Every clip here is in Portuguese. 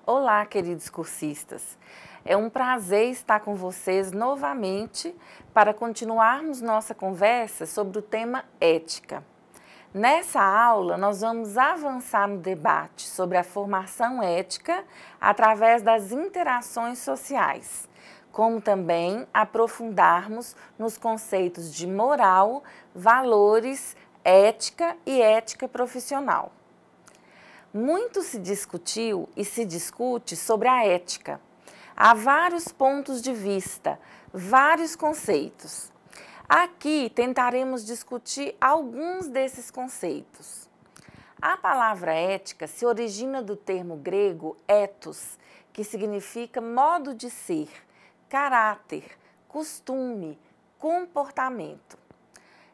Olá, queridos cursistas. É um prazer estar com vocês novamente para continuarmos nossa conversa sobre o tema ética. Nessa aula, nós vamos avançar no debate sobre a formação ética através das interações sociais, como também aprofundarmos nos conceitos de moral, valores, ética e ética profissional. Muito se discutiu e se discute sobre a ética. Há vários pontos de vista, vários conceitos. Aqui tentaremos discutir alguns desses conceitos. A palavra ética se origina do termo grego ethos, que significa modo de ser, caráter, costume, comportamento.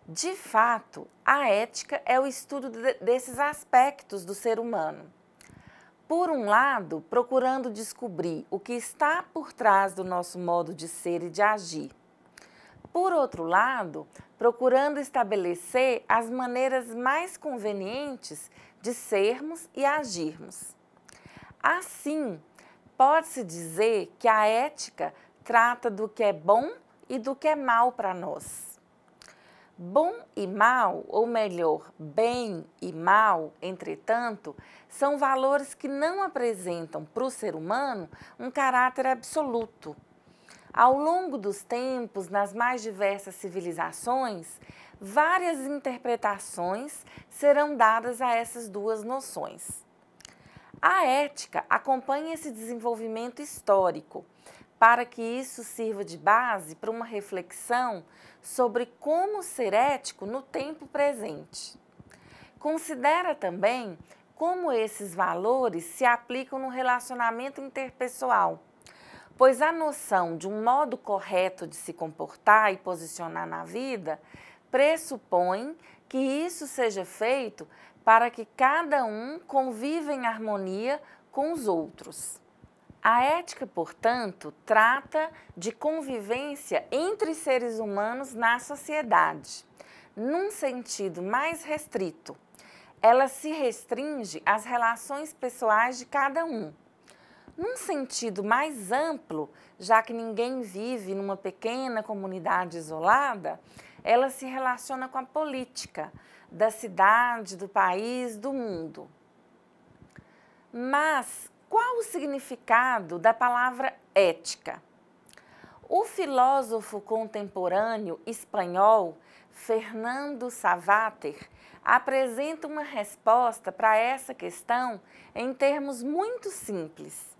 De fato, a ética é o estudo desses aspectos do ser humano. Por um lado, procurando descobrir o que está por trás do nosso modo de ser e de agir. Por outro lado, procurando estabelecer as maneiras mais convenientes de sermos e agirmos. Assim, pode-se dizer que a ética trata do que é bom e do que é mal para nós. Bom e mal, ou melhor, bem e mal, entretanto, são valores que não apresentam para o ser humano um caráter absoluto. Ao longo dos tempos, nas mais diversas civilizações, várias interpretações serão dadas a essas duas noções. A ética acompanha esse desenvolvimento histórico, para que isso sirva de base para uma reflexão sobre como ser ético no tempo presente. Considera também como esses valores se aplicam no relacionamento interpessoal, pois a noção de um modo correto de se comportar e posicionar na vida pressupõe que isso seja feito para que cada um conviva em harmonia com os outros. A ética, portanto, trata de convivência entre seres humanos na sociedade, num sentido mais restrito. Ela se restringe às relações pessoais de cada um. Num sentido mais amplo, já que ninguém vive numa pequena comunidade isolada, ela se relaciona com a política da cidade, do país, do mundo. Mas qual o significado da palavra ética? O filósofo contemporâneo espanhol Fernando Savater apresenta uma resposta para essa questão em termos muito simples.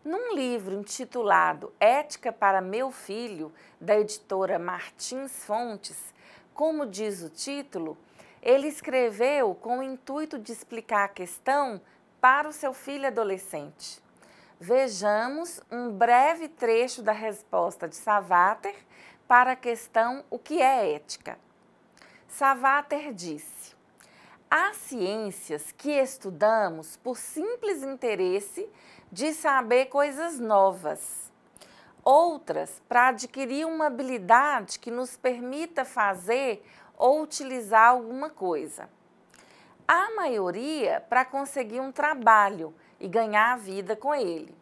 Num livro intitulado Ética para Meu Filho, da editora Martins Fontes, como diz o título, ele escreveu com o intuito de explicar a questão para o seu filho adolescente. Vejamos um breve trecho da resposta de Savater para a questão o que é ética. Savater disse: há ciências que estudamos por simples interesse de saber coisas novas, outras para adquirir uma habilidade que nos permita fazer ou utilizar alguma coisa. A maioria para conseguir um trabalho e ganhar a vida com ele.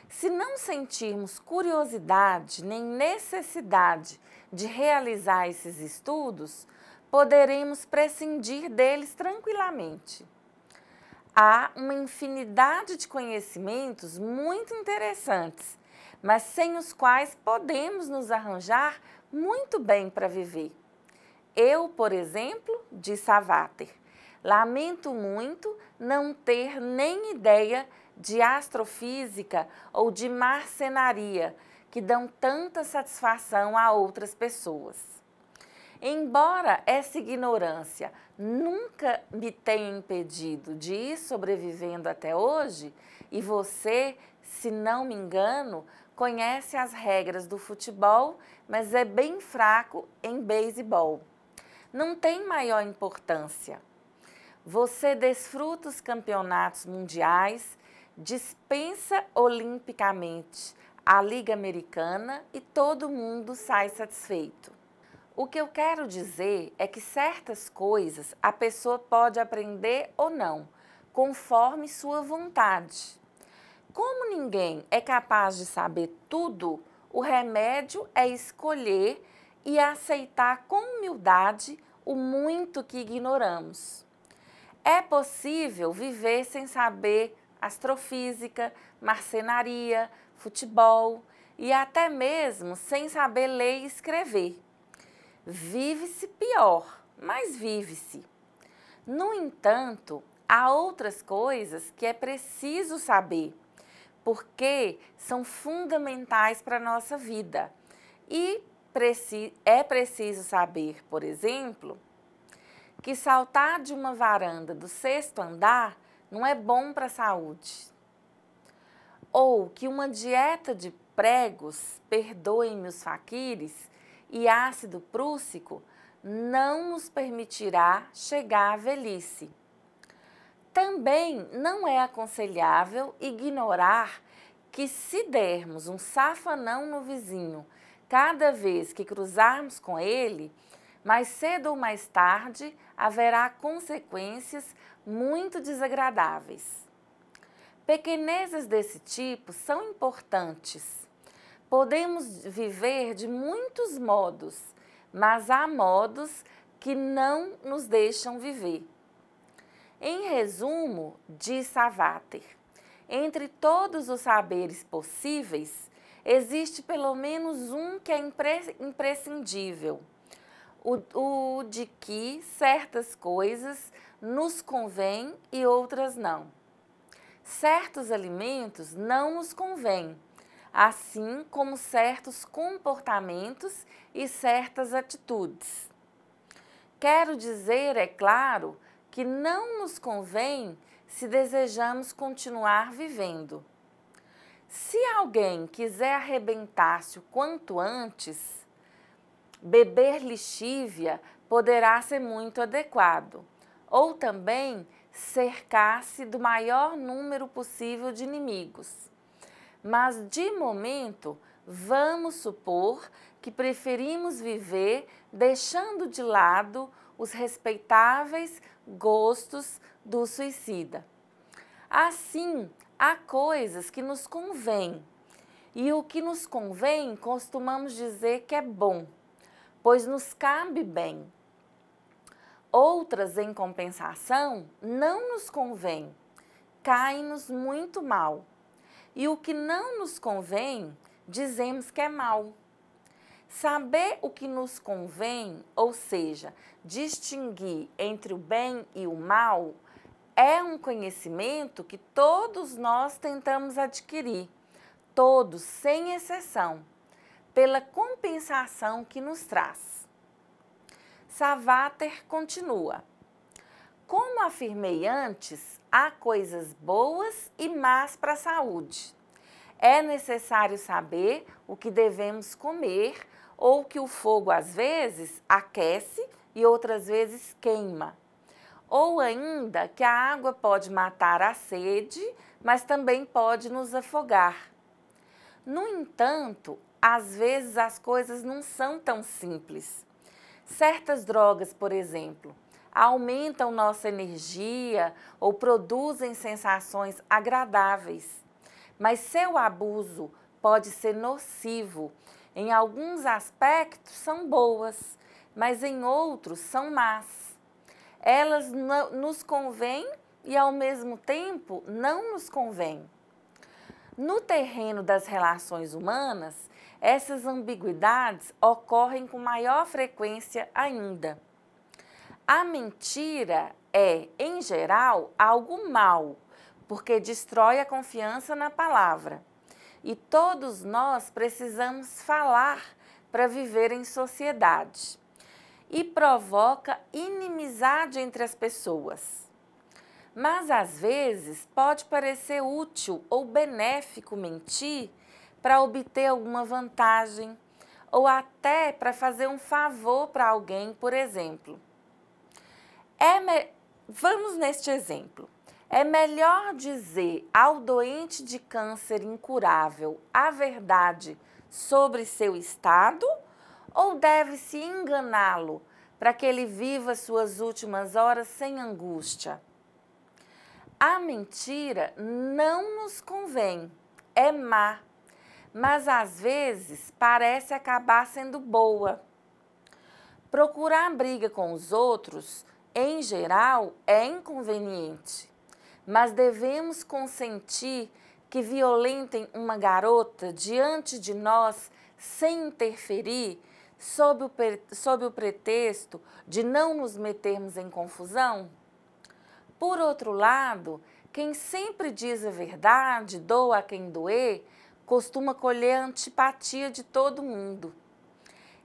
Se não sentirmos curiosidade nem necessidade de realizar esses estudos, poderemos prescindir deles tranquilamente. Há uma infinidade de conhecimentos muito interessantes, mas sem os quais podemos nos arranjar muito bem para viver. Eu, por exemplo, diz Savater, lamento muito não ter nem ideia de astrofísica ou de marcenaria, que dão tanta satisfação a outras pessoas. Embora essa ignorância nunca me tenha impedido de ir sobrevivendo até hoje, e você, se não me engano, conhece as regras do futebol, mas é bem fraco em beisebol. Não tem maior importância. Você desfruta os campeonatos mundiais, dispensa olimpicamente a Liga Americana e todo mundo sai satisfeito. O que eu quero dizer é que certas coisas a pessoa pode aprender ou não, conforme sua vontade. Como ninguém é capaz de saber tudo, o remédio é escolher e aceitar com humildade o muito que ignoramos. É possível viver sem saber astrofísica, marcenaria, futebol e até mesmo sem saber ler e escrever. Vive-se pior, mas vive-se. No entanto, há outras coisas que é preciso saber, porque são fundamentais para a nossa vida. E é preciso saber, por exemplo, que saltar de uma varanda do 6º andar não é bom para a saúde. Ou que uma dieta de pregos, perdoem-me os faquires, e ácido prússico não nos permitirá chegar à velhice. Também não é aconselhável ignorar que se dermos um safanão no vizinho cada vez que cruzarmos com ele, mais cedo ou mais tarde haverá consequências muito desagradáveis. Pequenezas desse tipo são importantes. Podemos viver de muitos modos, mas há modos que não nos deixam viver. Em resumo, diz Savater, entre todos os saberes possíveis, existe pelo menos um que é imprescindível, o de que certas coisas nos convêm e outras não. Certos alimentos não nos convêm, assim como certos comportamentos e certas atitudes. Quero dizer, é claro, que não nos convém se desejamos continuar vivendo. Se alguém quiser arrebentar-se o quanto antes, beber lixívia poderá ser muito adequado, ou também cercar-se do maior número possível de inimigos. Mas, de momento, vamos supor que preferimos viver deixando de lado os respeitáveis gostos do suicida. Assim, há coisas que nos convêm, e o que nos convém costumamos dizer que é bom, pois nos cabe bem. Outras, em compensação, não nos convém, caem-nos muito mal. E o que não nos convém, dizemos que é mal. Saber o que nos convém, ou seja, distinguir entre o bem e o mal, é um conhecimento que todos nós tentamos adquirir, todos, sem exceção, pela compensação que nos traz. Savater continua. Como afirmei antes, há coisas boas e más para a saúde. É necessário saber o que devemos comer ou que o fogo às vezes aquece e outras vezes queima. Ou ainda que a água pode matar a sede, mas também pode nos afogar. No entanto, às vezes as coisas não são tão simples. Certas drogas, por exemplo, aumentam nossa energia ou produzem sensações agradáveis, mas seu abuso pode ser nocivo. Em alguns aspectos são boas, mas em outros são más. Elas nos convêm e ao mesmo tempo não nos convêm. No terreno das relações humanas, essas ambiguidades ocorrem com maior frequência ainda. A mentira é, em geral, algo mau, porque destrói a confiança na palavra. E todos nós precisamos falar para viver em sociedade. E provoca inimizade entre as pessoas. Mas, às vezes, pode parecer útil ou benéfico mentir para obter alguma vantagem ou até para fazer um favor para alguém, por exemplo. Vamos neste exemplo. É melhor dizer ao doente de câncer incurável a verdade sobre seu estado ou deve-se enganá-lo para que ele viva suas últimas horas sem angústia? A mentira não nos convém, é má, mas às vezes parece acabar sendo boa. Procurar briga com os outros, em geral, é inconveniente, mas devemos consentir que violentem uma garota diante de nós sem interferir, sob o pretexto de não nos metermos em confusão? Por outro lado, quem sempre diz a verdade, doa a quem doer, costuma colher a antipatia de todo mundo.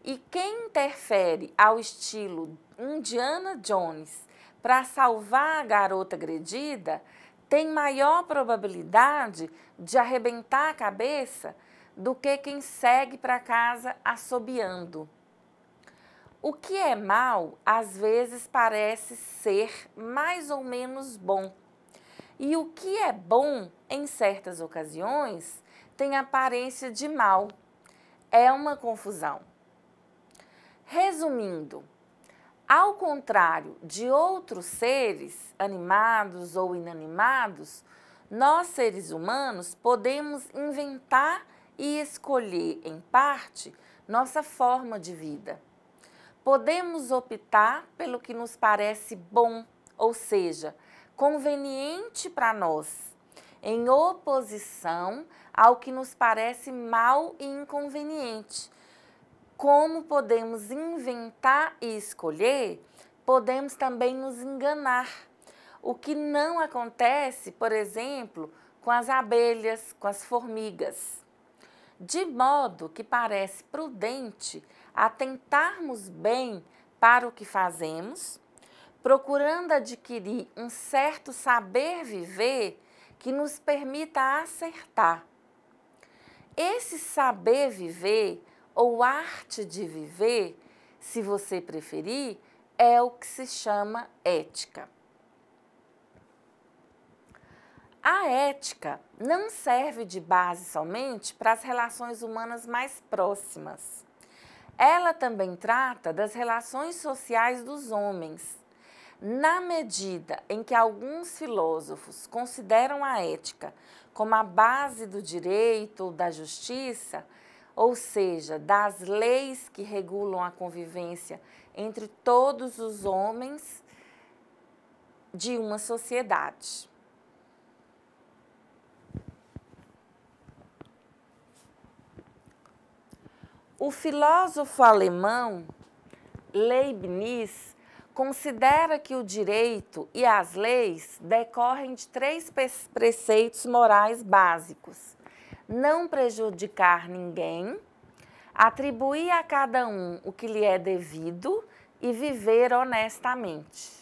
E quem interfere ao estilo Indiana Jones para salvar a garota agredida tem maior probabilidade de arrebentar a cabeça do que quem segue para casa assobiando. O que é mal, às vezes parece ser mais ou menos bom. E o que é bom, em certas ocasiões, tem aparência de mal. É uma confusão. Resumindo, ao contrário de outros seres, animados ou inanimados, nós, seres humanos, podemos inventar e escolher, em parte, nossa forma de vida. Podemos optar pelo que nos parece bom, ou seja, conveniente para nós, em oposição ao que nos parece mal e inconveniente. Como podemos inventar e escolher, podemos também nos enganar, o que não acontece, por exemplo, com as abelhas, com as formigas. De modo que parece prudente atentarmos bem para o que fazemos, procurando adquirir um certo saber viver que nos permita acertar. Esse saber viver, ou arte de viver, se você preferir, é o que se chama ética. A ética não serve de base somente para as relações humanas mais próximas. Ela também trata das relações sociais dos homens. Na medida em que alguns filósofos consideram a ética como a base do direito ou da justiça, ou seja, das leis que regulam a convivência entre todos os homens de uma sociedade. O filósofo alemão Leibniz considera que o direito e as leis decorrem de 3 preceitos morais básicos: não prejudicar ninguém, atribuir a cada um o que lhe é devido e viver honestamente.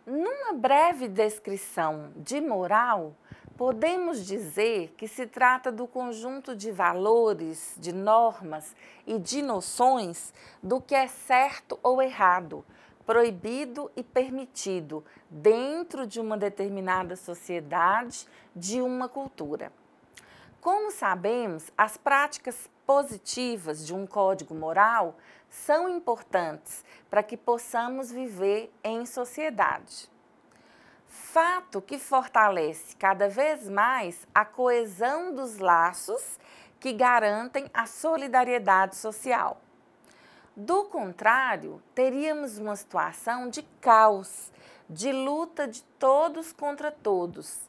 Numa breve descrição de moral, podemos dizer que se trata do conjunto de valores, de normas e de noções do que é certo ou errado, proibido e permitido dentro de uma determinada sociedade, de uma cultura. Como sabemos, as práticas positivas de um código moral são importantes para que possamos viver em sociedade. Fato que fortalece cada vez mais a coesão dos laços que garantem a solidariedade social. Do contrário, teríamos uma situação de caos, de luta de todos contra todos,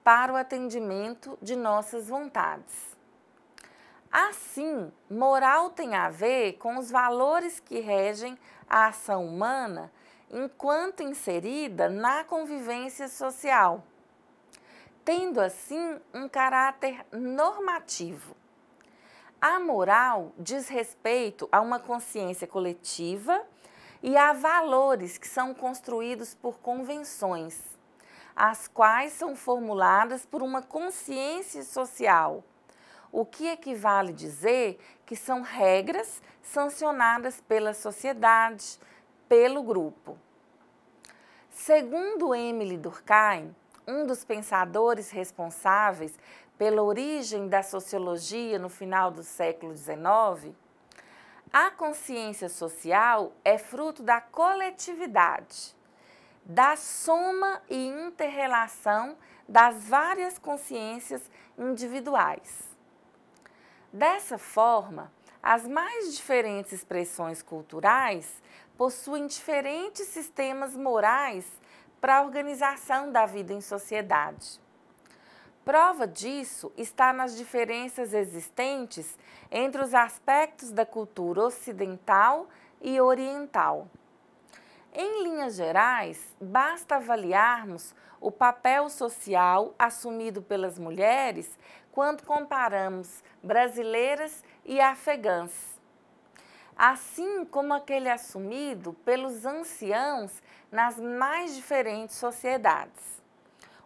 para o atendimento de nossas vontades. Assim, moral tem a ver com os valores que regem a ação humana enquanto inserida na convivência social, tendo assim um caráter normativo. A moral diz respeito a uma consciência coletiva e a valores que são construídos por convenções, as quais são formuladas por uma consciência social, o que equivale dizer que são regras sancionadas pela sociedade, pelo grupo. Segundo Émile Durkheim, um dos pensadores responsáveis pela origem da sociologia no final do século XIX, A consciência social é fruto da coletividade, da soma e inter-relação das várias consciências individuais. Dessa forma, as mais diferentes expressões culturais possuem diferentes sistemas morais para a organização da vida em sociedade. Prova disso está nas diferenças existentes entre os aspectos da cultura ocidental e oriental. Em linhas gerais, basta avaliarmos o papel social assumido pelas mulheres quando comparamos brasileiras e afegãs, assim como aquele assumido pelos anciãos nas mais diferentes sociedades.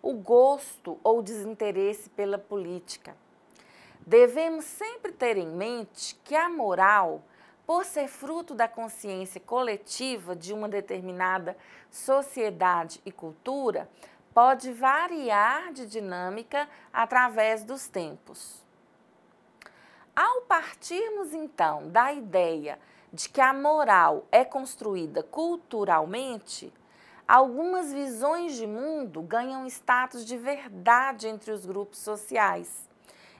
O gosto ou desinteresse pela política. Devemos sempre ter em mente que a moral, por ser fruto da consciência coletiva de uma determinada sociedade e cultura, pode variar de dinâmica através dos tempos. Ao partirmos, então, da ideia de que a moral é construída culturalmente, algumas visões de mundo ganham status de verdade entre os grupos sociais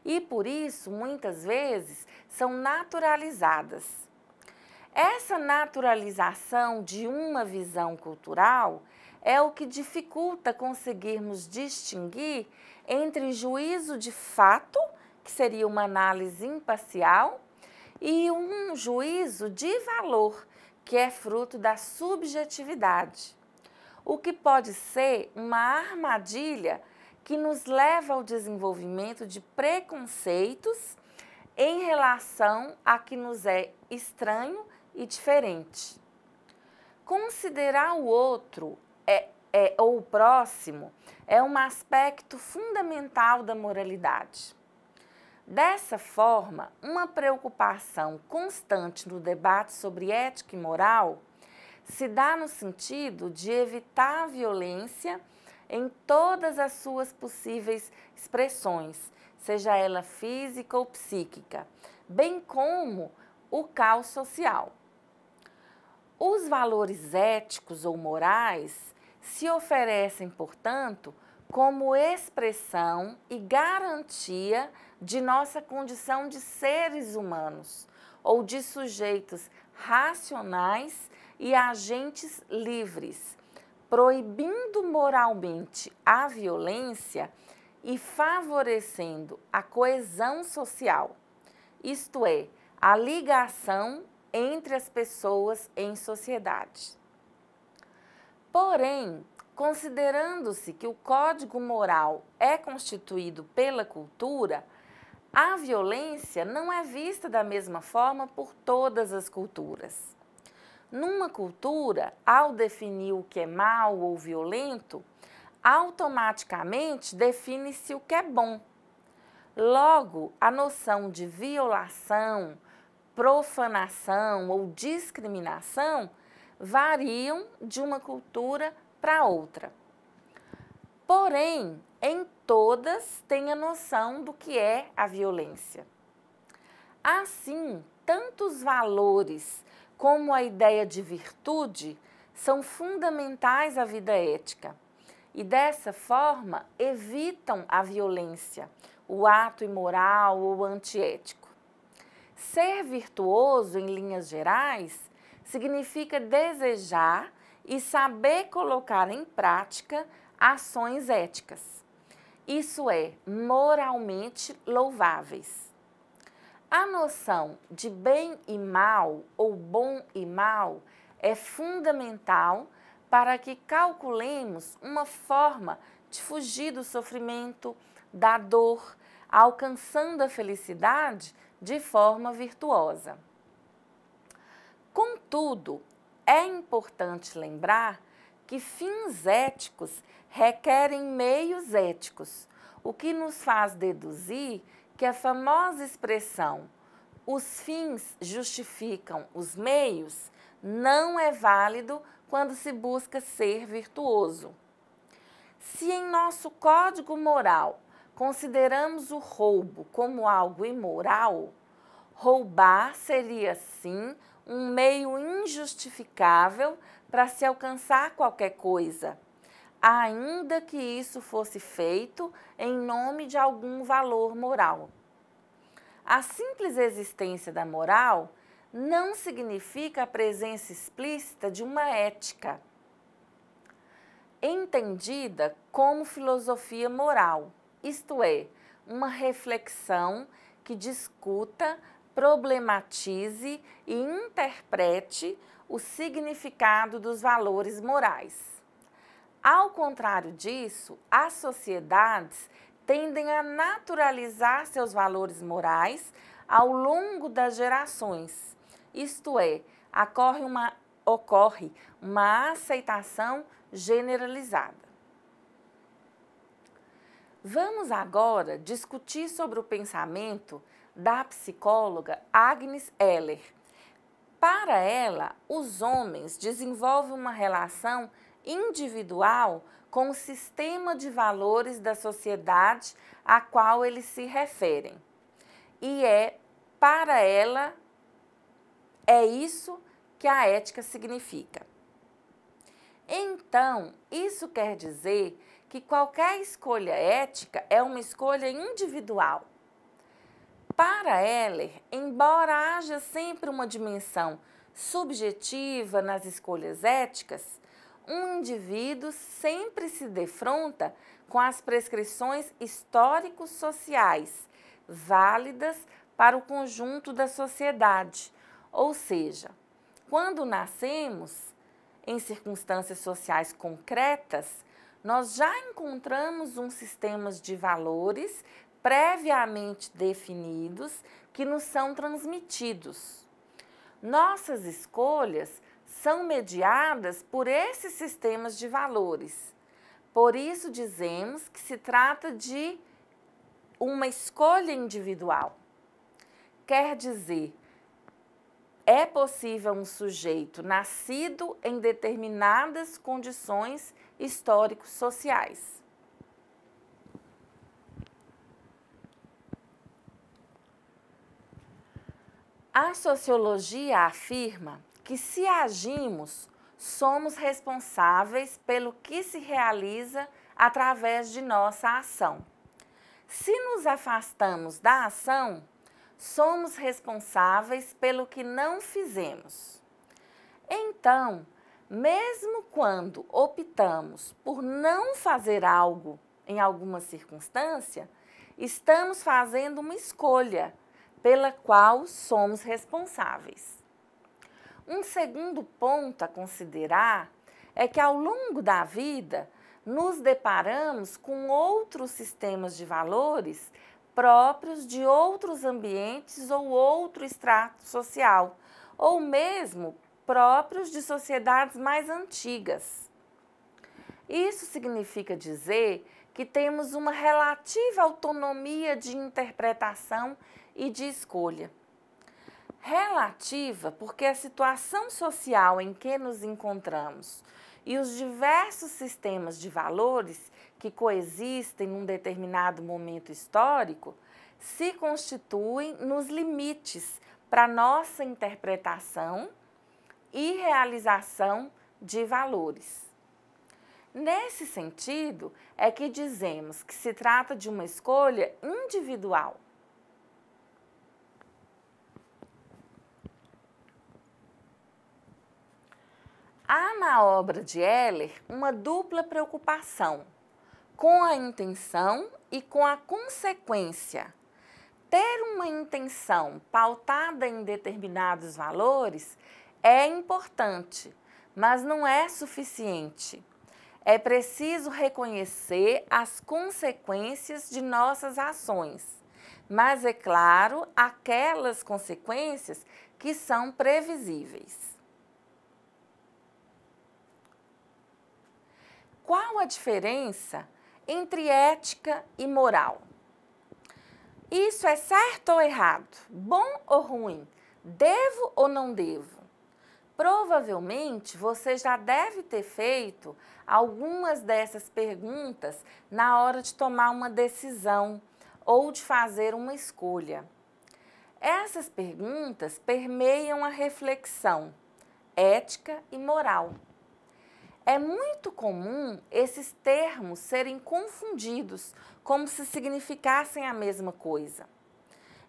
e, por isso, muitas vezes, são naturalizadas. Essa naturalização de uma visão cultural é o que dificulta conseguirmos distinguir entre juízo de fato, que seria uma análise imparcial, e um juízo de valor, que é fruto da subjetividade, o que pode ser uma armadilha que nos leva ao desenvolvimento de preconceitos em relação a que nos é estranho e diferente. Considerar o outro ou o próximo é um aspecto fundamental da moralidade. Dessa forma, uma preocupação constante no debate sobre ética e moral se dá no sentido de evitar a violência em todas as suas possíveis expressões, seja ela física ou psíquica, bem como o caos social. Os valores éticos ou morais se oferecem, portanto, como expressão e garantia de nossa condição de seres humanos ou de sujeitos racionais e agentes livres, proibindo moralmente a violência e favorecendo a coesão social, isto é, a ligação entre as pessoas em sociedade. Porém, considerando-se que o código moral é constituído pela cultura, a violência não é vista da mesma forma por todas as culturas. Numa cultura, ao definir o que é mal ou violento, automaticamente define-se o que é bom. Logo, a noção de violação, profanação ou discriminação variam de uma cultura para outra. Porém, em todas tem a noção do que é a violência. Assim, tanto os valores como a ideia de virtude são fundamentais à vida ética e, dessa forma, evitam a violência, o ato imoral ou antiético. Ser virtuoso, em linhas gerais, significa desejar e saber colocar em prática ações éticas, isso é, moralmente louváveis. A noção de bem e mal, ou bom e mal, é fundamental para que calculemos uma forma de fugir do sofrimento, da dor, alcançando a felicidade de forma virtuosa. Contudo, é importante lembrar que fins éticos requerem meios éticos, o que nos faz deduzir que a famosa expressão "os fins justificam os meios" não é válido quando se busca ser virtuoso. Se em nosso código moral consideramos o roubo como algo imoral, Roubar seria, sim, um meio injustificável para se alcançar qualquer coisa, ainda que isso fosse feito em nome de algum valor moral. A simples existência da moral não significa a presença explícita de uma ética, entendida como filosofia moral, isto é, uma reflexão que discuta, problematize e interprete o significado dos valores morais. Ao contrário disso, as sociedades tendem a naturalizar seus valores morais ao longo das gerações, isto é, ocorre uma aceitação generalizada. Vamos agora discutir sobre o pensamento da psicóloga Agnes Heller. Para ela, os homens desenvolvem uma relação individual com o sistema de valores da sociedade a qual eles se referem. E para ela, é isso que a ética significa. Então, isso quer dizer que qualquer escolha ética é uma escolha individual. Para Heller, embora haja sempre uma dimensão subjetiva nas escolhas éticas, um indivíduo sempre se defronta com as prescrições histórico-sociais válidas para o conjunto da sociedade, ou seja, quando nascemos em circunstâncias sociais concretas, nós já encontramos um sistema de valores previamente definidos que nos são transmitidos. Nossas escolhas são mediadas por esses sistemas de valores. Por isso dizemos que se trata de uma escolha individual. Quer dizer, é possível um sujeito nascido em determinadas condições histórico-sociais. A sociologia afirma que se agimos, somos responsáveis pelo que se realiza através de nossa ação. Se nos afastamos da ação, somos responsáveis pelo que não fizemos. Então, mesmo quando optamos por não fazer algo em alguma circunstância, estamos fazendo uma escolha pela qual somos responsáveis. Um segundo ponto a considerar é que ao longo da vida nos deparamos com outros sistemas de valores próprios de outros ambientes ou outro extrato social, ou mesmo próprios de sociedades mais antigas. Isso significa dizer que temos uma relativa autonomia de interpretação e de escolha. Relativa porque a situação social em que nos encontramos e os diversos sistemas de valores que coexistem num determinado momento histórico se constituem nos limites para nossa interpretação e realização de valores. Nesse sentido, é que dizemos que se trata de uma escolha individual. Há na obra de Heller uma dupla preocupação, com a intenção e com a consequência. Ter uma intenção pautada em determinados valores é importante, mas não é suficiente. É preciso reconhecer as consequências de nossas ações, mas, é claro, aquelas consequências que são previsíveis. Qual a diferença entre ética e moral? Isso é certo ou errado? Bom ou ruim? Devo ou não devo? Provavelmente você já deve ter feito algumas dessas perguntas na hora de tomar uma decisão ou de fazer uma escolha. Essas perguntas permeiam a reflexão ética e moral. É muito comum esses termos serem confundidos como se significassem a mesma coisa.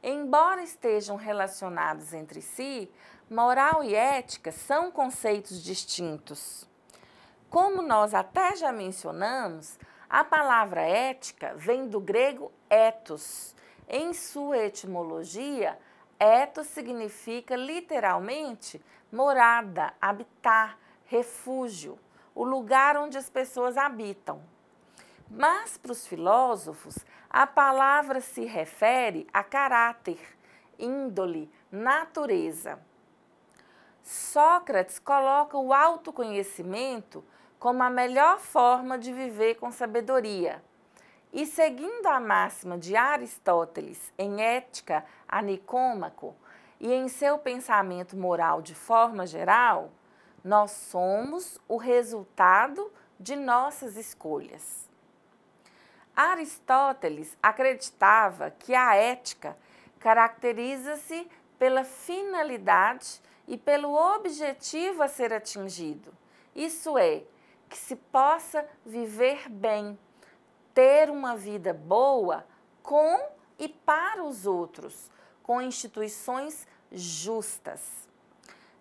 Embora estejam relacionados entre si, moral e ética são conceitos distintos. Como nós até já mencionamos, a palavra ética vem do grego ethos. Em sua etimologia, ethos significa literalmente morada, habitar, refúgio, o lugar onde as pessoas habitam. Mas para os filósofos, a palavra se refere a caráter, índole, natureza. Sócrates coloca o autoconhecimento como a melhor forma de viver com sabedoria. E seguindo a máxima de Aristóteles em Ética a Nicômaco e em seu pensamento moral de forma geral, nós somos o resultado de nossas escolhas. Aristóteles acreditava que a ética caracteriza-se pela finalidade e pelo objetivo a ser atingido. Isso é, que se possa viver bem, ter uma vida boa com e para os outros, com instituições justas.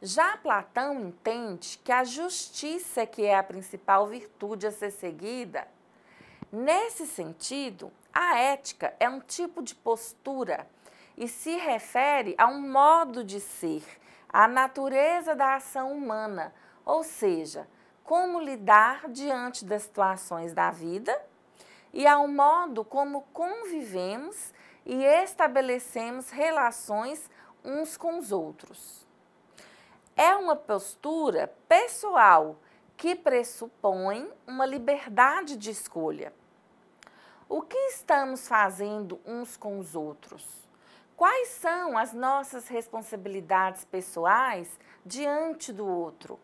Já Platão entende que a justiça que é a principal virtude a ser seguida. Nesse sentido, a ética é um tipo de postura e se refere a um modo de ser, à natureza da ação humana, ou seja, como lidar diante das situações da vida e ao modo como convivemos e estabelecemos relações uns com os outros. É uma postura pessoal que pressupõe uma liberdade de escolha. O que estamos fazendo uns com os outros? Quais são as nossas responsabilidades pessoais diante do outro?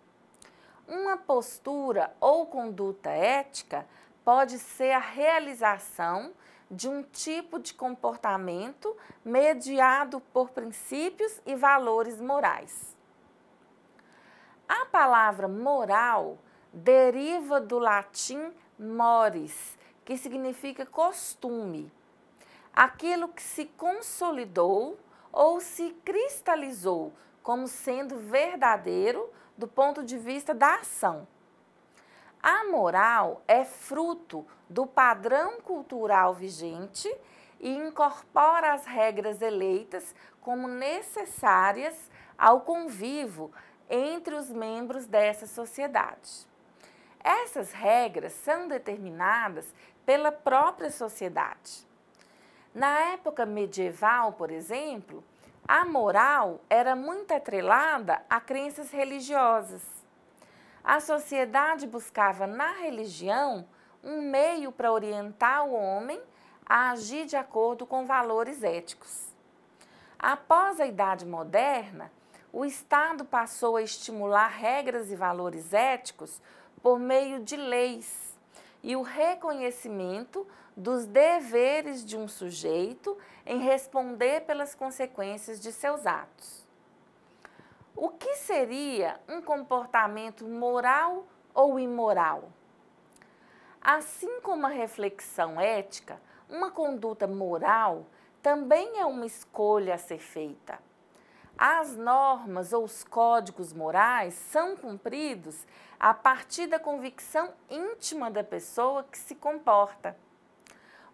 Uma postura ou conduta ética pode ser a realização de um tipo de comportamento mediado por princípios e valores morais. A palavra moral deriva do latim mores, que significa costume, aquilo que se consolidou ou se cristalizou como sendo verdadeiro do ponto de vista da ação. A moral é fruto do padrão cultural vigente e incorpora as regras eleitas como necessárias ao convívio entre os membros dessa sociedade. Essas regras são determinadas pela própria sociedade. Na época medieval, por exemplo, a moral era muito atrelada a crenças religiosas. A sociedade buscava na religião um meio para orientar o homem a agir de acordo com valores éticos. Após a Idade Moderna, o Estado passou a estimular regras e valores éticos por meio de leis e o reconhecimento dos deveres de um sujeito em responder pelas consequências de seus atos. O que seria um comportamento moral ou imoral? Assim como a reflexão ética, uma conduta moral também é uma escolha a ser feita. As normas ou os códigos morais são cumpridos a partir da convicção íntima da pessoa que se comporta.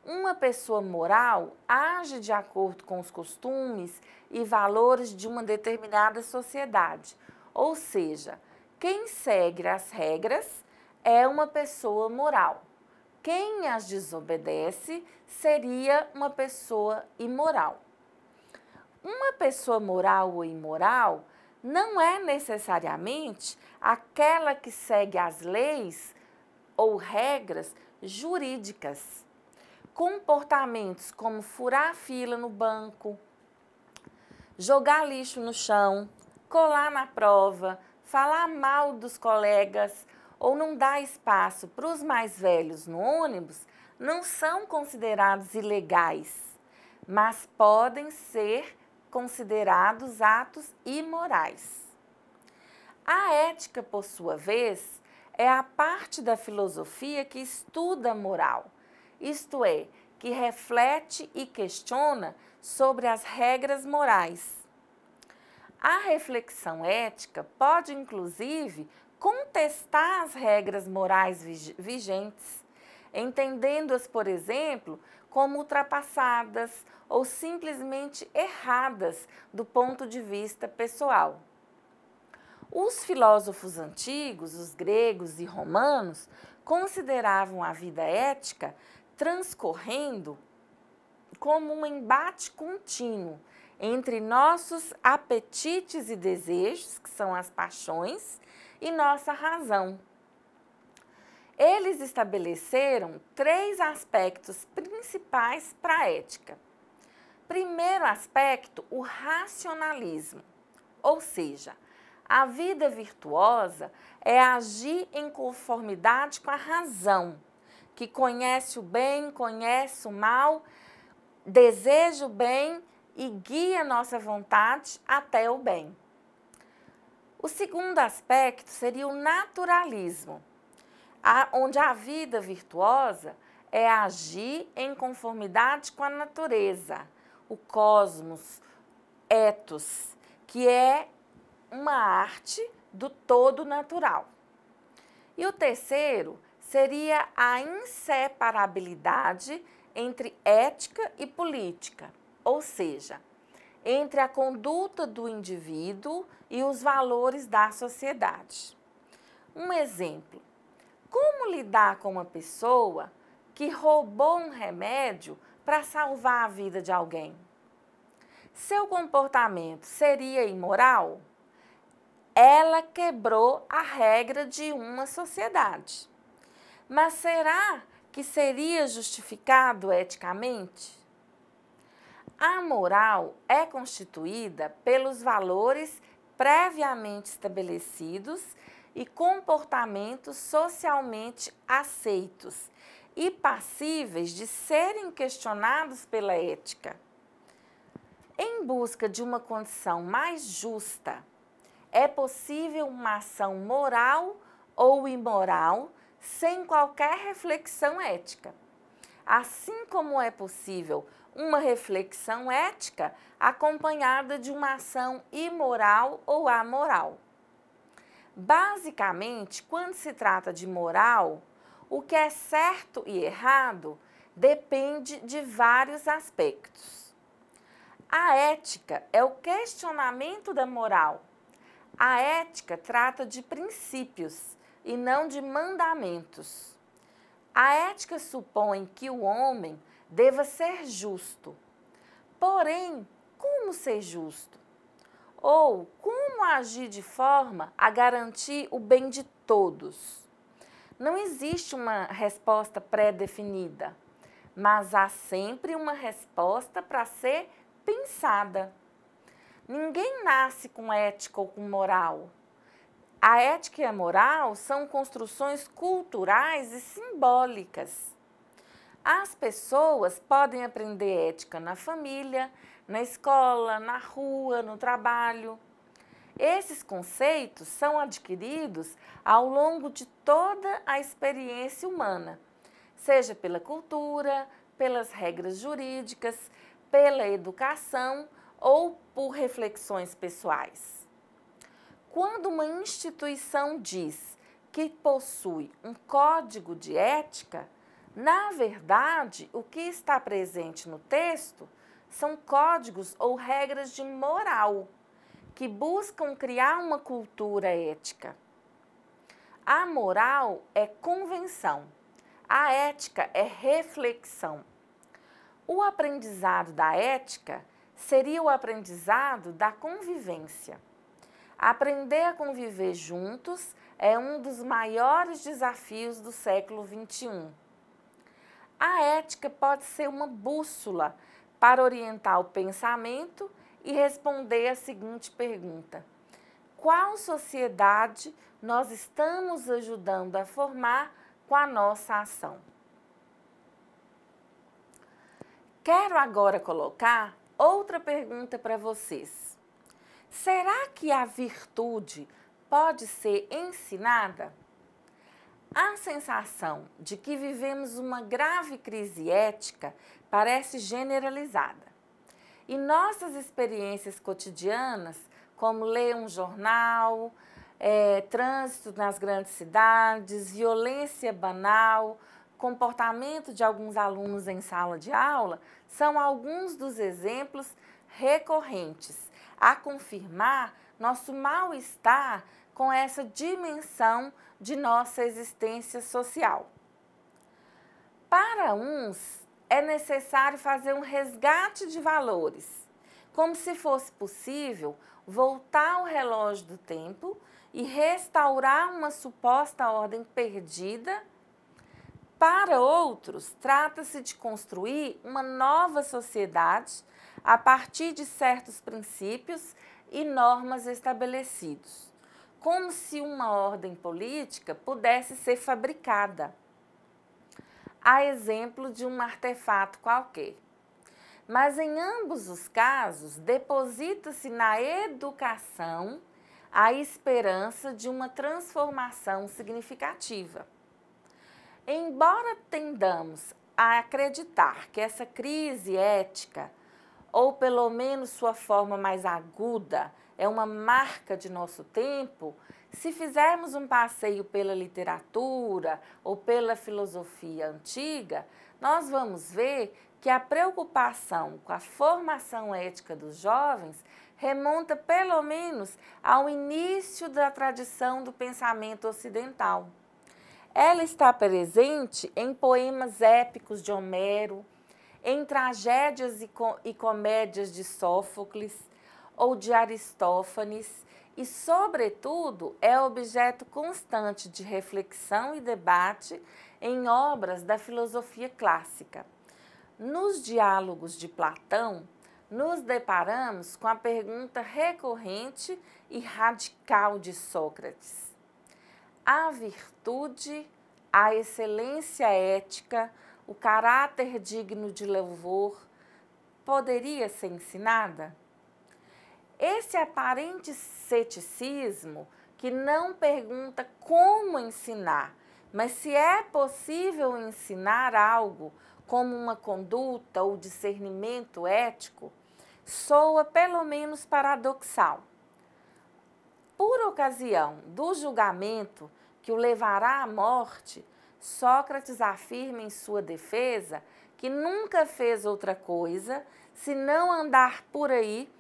Uma pessoa moral age de acordo com os costumes e valores de uma determinada sociedade, ou seja, quem segue as regras é uma pessoa moral. Quem as desobedece seria uma pessoa imoral. Uma pessoa moral ou imoral não é necessariamente aquela que segue as leis ou regras jurídicas. Comportamentos como furar a fila no banco, jogar lixo no chão, colar na prova, falar mal dos colegas ou não dar espaço para os mais velhos no ônibus não são considerados ilegais, mas podem ser considerados atos imorais. A ética, por sua vez, é a parte da filosofia que estuda a moral, isto é, que reflete e questiona sobre as regras morais. A reflexão ética pode, inclusive, contestar as regras morais vigentes, entendendo-as, por exemplo, como ultrapassadas ou simplesmente erradas do ponto de vista pessoal. Os filósofos antigos, os gregos e romanos, consideravam a vida ética transcorrendo como um embate contínuo entre nossos apetites e desejos, que são as paixões, e nossa razão. Eles estabeleceram 3 aspectos principais para a ética. Primeiro aspecto, o racionalismo, ou seja, a vida virtuosa é agir em conformidade com a razão, que conhece o bem, conhece o mal, deseja o bem e guia nossa vontade até o bem. O segundo aspecto seria o naturalismo, onde a vida virtuosa é agir em conformidade com a natureza, o cosmos, ethos, que é uma arte do todo natural. E o terceiro seria a inseparabilidade entre ética e política, ou seja, entre a conduta do indivíduo e os valores da sociedade. Um exemplo: como lidar com uma pessoa que roubou um remédio para salvar a vida de alguém? Seu comportamento seria imoral? Ela quebrou a regra de uma sociedade. Mas será que seria justificado eticamente? A moral é constituída pelos valores previamente estabelecidos e comportamentos socialmente aceitos e passíveis de serem questionados pela ética. Em busca de uma condição mais justa, é possível uma ação moral ou imoral sem qualquer reflexão ética, assim como é possível uma reflexão ética acompanhada de uma ação imoral ou amoral. Basicamente, quando se trata de moral, o que é certo e errado depende de vários aspectos. A ética é o questionamento da moral. A ética trata de princípios e não de mandamentos. A ética supõe que o homem deva ser justo. Porém, como ser justo? Ou como agir de forma a garantir o bem de todos? Não existe uma resposta pré-definida, mas há sempre uma resposta para ser pensada. Ninguém nasce com ética ou com moral. A ética e a moral são construções culturais e simbólicas. As pessoas podem aprender ética na família, na escola, na rua, no trabalho. Esses conceitos são adquiridos ao longo de toda a experiência humana, seja pela cultura, pelas regras jurídicas, pela educação ou por reflexões pessoais. Quando uma instituição diz que possui um código de ética, na verdade, o que está presente no texto são códigos ou regras de moral que buscam criar uma cultura ética. A moral é convenção, a ética é reflexão. O aprendizado da ética seria o aprendizado da convivência. Aprender a conviver juntos é um dos maiores desafios do século XXI. A ética pode ser uma bússola para orientar o pensamento e responder a seguinte pergunta: qual sociedade nós estamos ajudando a formar com a nossa ação? Quero agora colocar Outra pergunta para vocês. Será que a virtude pode ser ensinada? A sensação de que vivemos uma grave crise ética parece generalizada. E nossas experiências cotidianas, como ler um jornal, trânsito nas grandes cidades, violência banal, comportamento de alguns alunos em sala de aula, são alguns dos exemplos recorrentes a confirmar nosso mal-estar com essa dimensão de nossa existência social. Para uns, é necessário fazer um resgate de valores, como se fosse possível voltar o relógio do tempo e restaurar uma suposta ordem perdida. Para outros, trata-se de construir uma nova sociedade a partir de certos princípios e normas estabelecidos, como se uma ordem política pudesse ser fabricada, a exemplo de um artefato qualquer. Mas em ambos os casos, deposita-se na educação a esperança de uma transformação significativa. Embora tendamos a acreditar que essa crise ética, ou pelo menos sua forma mais aguda, é uma marca de nosso tempo, se fizermos um passeio pela literatura ou pela filosofia antiga, nós vamos ver que a preocupação com a formação ética dos jovens remonta pelo menos ao início da tradição do pensamento ocidental. Ela está presente em poemas épicos de Homero, em tragédias e comédias de Sófocles ou de Aristófanes e, sobretudo, é objeto constante de reflexão e debate em obras da filosofia clássica. Nos diálogos de Platão, nos deparamos com a pergunta recorrente e radical de Sócrates: a virtude, a excelência ética, o caráter digno de louvor, poderia ser ensinada? Esse aparente ceticismo, que não pergunta como ensinar, mas se é possível ensinar algo como uma conduta ou discernimento ético, soa pelo menos paradoxal. Por ocasião do julgamento que o levará à morte, Sócrates afirma em sua defesa que nunca fez outra coisa senão andar por aí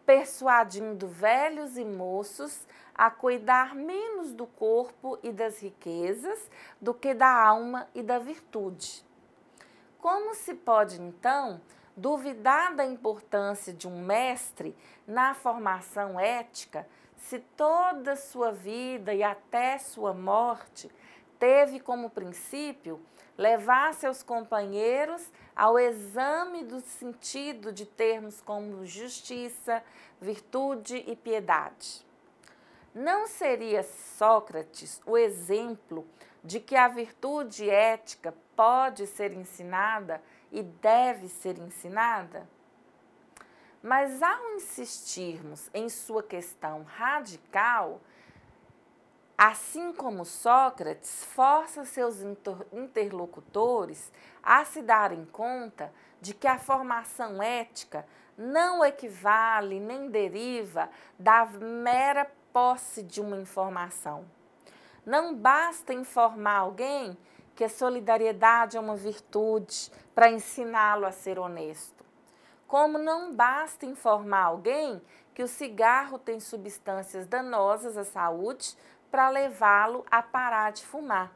persuadindo velhos e moços a cuidar menos do corpo e das riquezas do que da alma e da virtude. Como se pode, então, duvidar da importância de um mestre na formação ética se toda sua vida e até sua morte teve como princípio levar seus companheiros ao exame do sentido de termos como justiça, virtude e piedade? Não seria Sócrates o exemplo de que a virtude ética pode ser ensinada e deve ser ensinada? Mas ao insistirmos em sua questão radical, assim como Sócrates força seus interlocutores a se darem conta de que a formação ética não equivale nem deriva da mera posse de uma informação. Não basta informar alguém que a solidariedade é uma virtude para ensiná-lo a ser honesto. Como não basta informar alguém que o cigarro tem substâncias danosas à saúde para levá-lo a parar de fumar.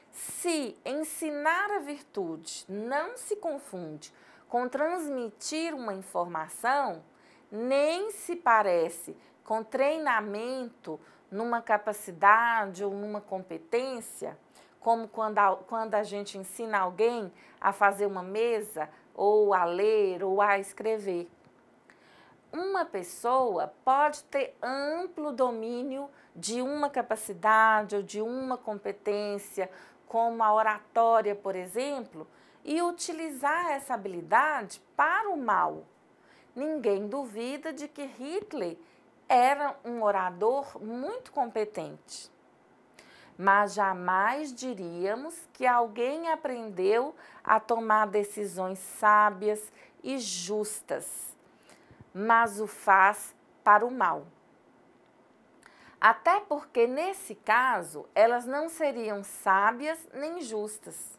Se ensinar a virtude não se confunde com transmitir uma informação, nem se parece com treinamento numa capacidade ou numa competência, como quando a gente ensina alguém a fazer uma mesa, ou a ler, ou a escrever. Uma pessoa pode ter amplo domínio de uma capacidade ou de uma competência, como a oratória, por exemplo, e utilizar essa habilidade para o mal. Ninguém duvida de que Hitler era um orador muito competente. Mas jamais diríamos que alguém aprendeu a tomar decisões sábias e justas, mas o faz para o mal. Até porque, nesse caso, elas não seriam sábias nem justas.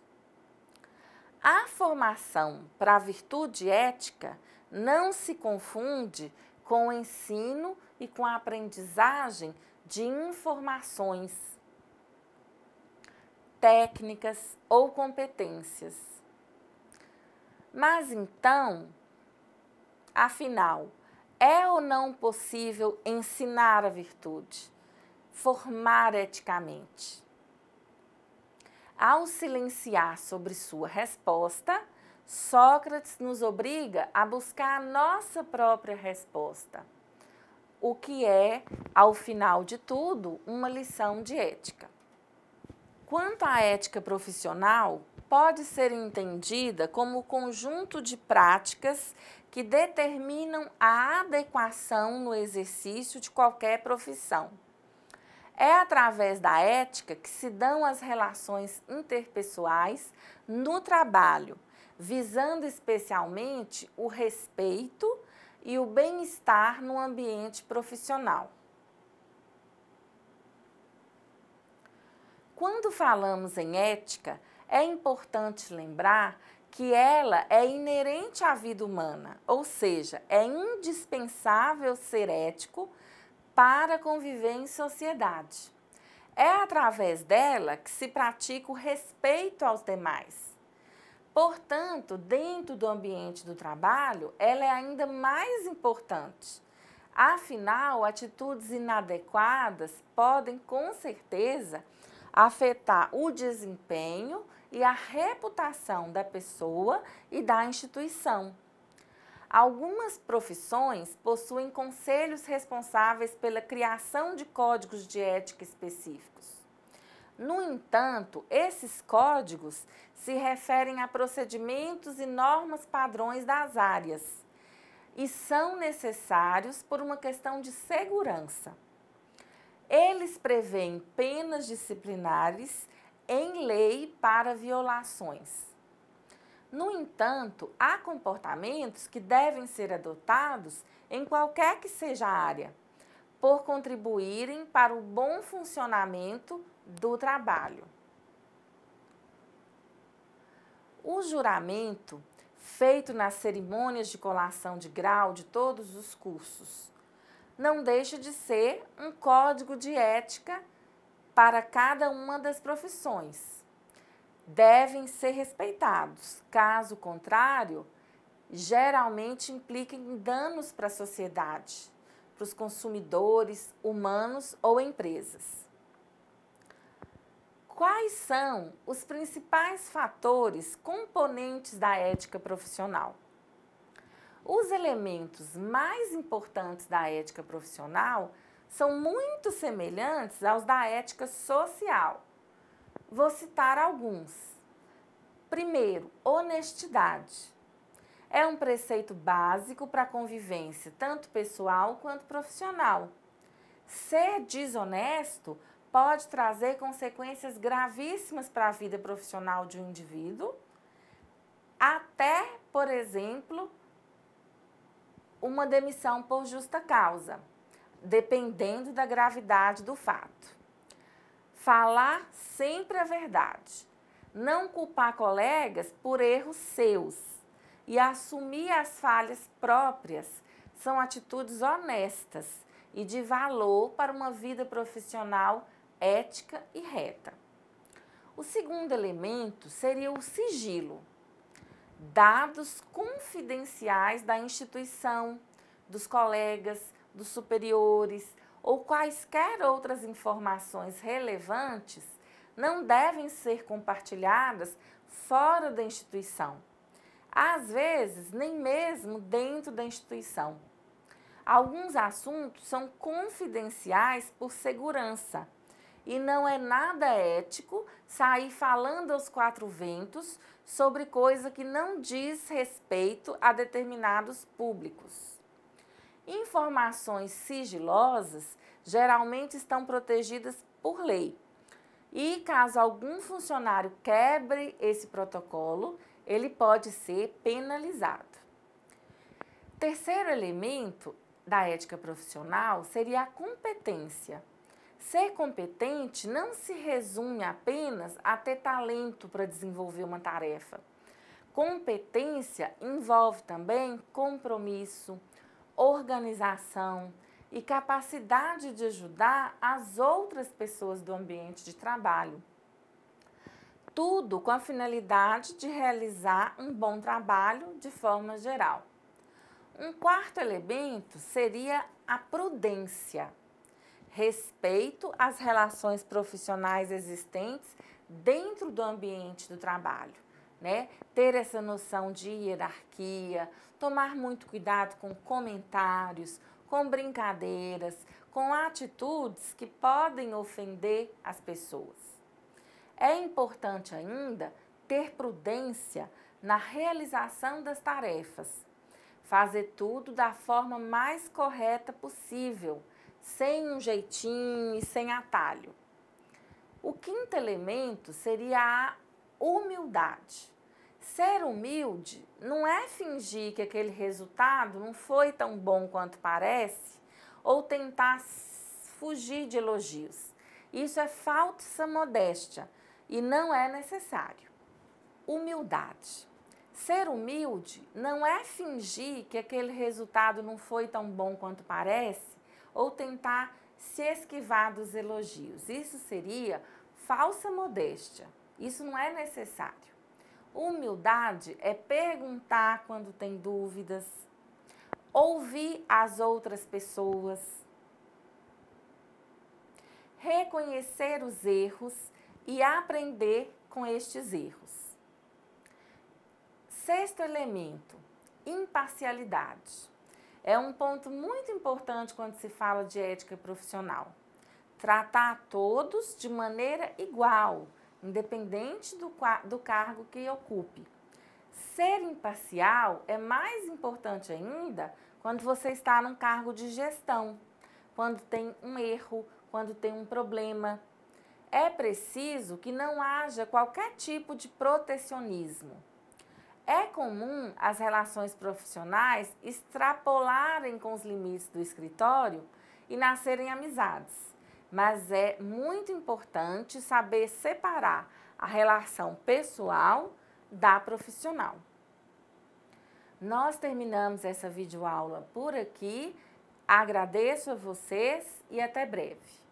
A formação para a virtude ética não se confunde com o ensino e com a aprendizagem de informações, técnicas ou competências. Mas então, afinal, é ou não possível ensinar a virtude, formar eticamente? Ao silenciar sobre sua resposta, Sócrates nos obriga a buscar a nossa própria resposta, o que é, ao final de tudo, uma lição de ética. Quanto à ética profissional, pode ser entendida como o conjunto de práticas que determinam a adequação no exercício de qualquer profissão. É através da ética que se dão as relações interpessoais no trabalho, visando especialmente o respeito e o bem-estar no ambiente profissional. Quando falamos em ética, é importante lembrar que ela é inerente à vida humana, ou seja, é indispensável ser ético para conviver em sociedade. É através dela que se pratica o respeito aos demais. Portanto, dentro do ambiente do trabalho, ela é ainda mais importante. Afinal, atitudes inadequadas podem, com certeza, afetar o desempenho e a reputação da pessoa e da instituição. Algumas profissões possuem conselhos responsáveis pela criação de códigos de ética específicos. No entanto, esses códigos se referem a procedimentos e normas padrões das áreas e são necessários por uma questão de segurança. Eles prevêem penas disciplinares em lei para violações. No entanto, há comportamentos que devem ser adotados em qualquer que seja a área, por contribuírem para o bom funcionamento do trabalho. O juramento, feito nas cerimônias de colação de grau de todos os cursos, não deixa de ser um código de ética para cada uma das profissões. Devem ser respeitados, caso contrário, geralmente implica em danos para a sociedade, para os consumidores, humanos ou empresas. Quais são os principais fatores componentes da ética profissional? Os elementos mais importantes da ética profissional são muito semelhantes aos da ética social. Vou citar alguns. Primeiro, honestidade. É um preceito básico para a convivência, tanto pessoal quanto profissional. Ser desonesto pode trazer consequências gravíssimas para a vida profissional de um indivíduo, até, por exemplo, uma demissão por justa causa, dependendo da gravidade do fato. Falar sempre a verdade, não culpar colegas por erros seus e assumir as falhas próprias são atitudes honestas e de valor para uma vida profissional ética e reta. O segundo elemento seria o sigilo. Dados confidenciais da instituição, dos colegas, dos superiores ou quaisquer outras informações relevantes não devem ser compartilhadas fora da instituição. Às vezes, nem mesmo dentro da instituição. Alguns assuntos são confidenciais por segurança E não é nada ético sair falando aos quatro ventos sobre coisa que não diz respeito a determinados públicos. Informações sigilosas geralmente estão protegidas por lei. E caso algum funcionário quebre esse protocolo, ele pode ser penalizado. Terceiro elemento da ética profissional seria a competência. Ser competente não se resume apenas a ter talento para desenvolver uma tarefa. Competência envolve também compromisso, organização e capacidade de ajudar as outras pessoas do ambiente de trabalho. Tudo com a finalidade de realizar um bom trabalho de forma geral. Um quarto elemento seria a prudência. Respeito às relações profissionais existentes dentro do ambiente do trabalho, né? Ter essa noção de hierarquia, tomar muito cuidado com comentários, com brincadeiras, com atitudes que podem ofender as pessoas. É importante ainda ter prudência na realização das tarefas, fazer tudo da forma mais correta possível, sem um jeitinho e sem atalho. O quinto elemento seria a humildade. Ser humilde não é fingir que aquele resultado não foi tão bom quanto parece ou tentar fugir de elogios. Isso é falsa modéstia e não é necessário. Humildade. Ser humilde não é fingir que aquele resultado não foi tão bom quanto parece ou tentar se esquivar dos elogios. Isso seria falsa modéstia. Isso não é necessário. Humildade é perguntar quando tem dúvidas, ouvir as outras pessoas, reconhecer os erros e aprender com estes erros. Sexto elemento, imparcialidade. É um ponto muito importante quando se fala de ética profissional. Tratar todos de maneira igual, independente do cargo que ocupe. Ser imparcial é mais importante ainda quando você está num cargo de gestão, quando tem um erro, quando tem um problema. É preciso que não haja qualquer tipo de protecionismo. É comum as relações profissionais extrapolarem com os limites do escritório e nascerem amizades, mas é muito importante saber separar a relação pessoal da profissional. Nós terminamos essa videoaula por aqui. Agradeço a vocês e até breve.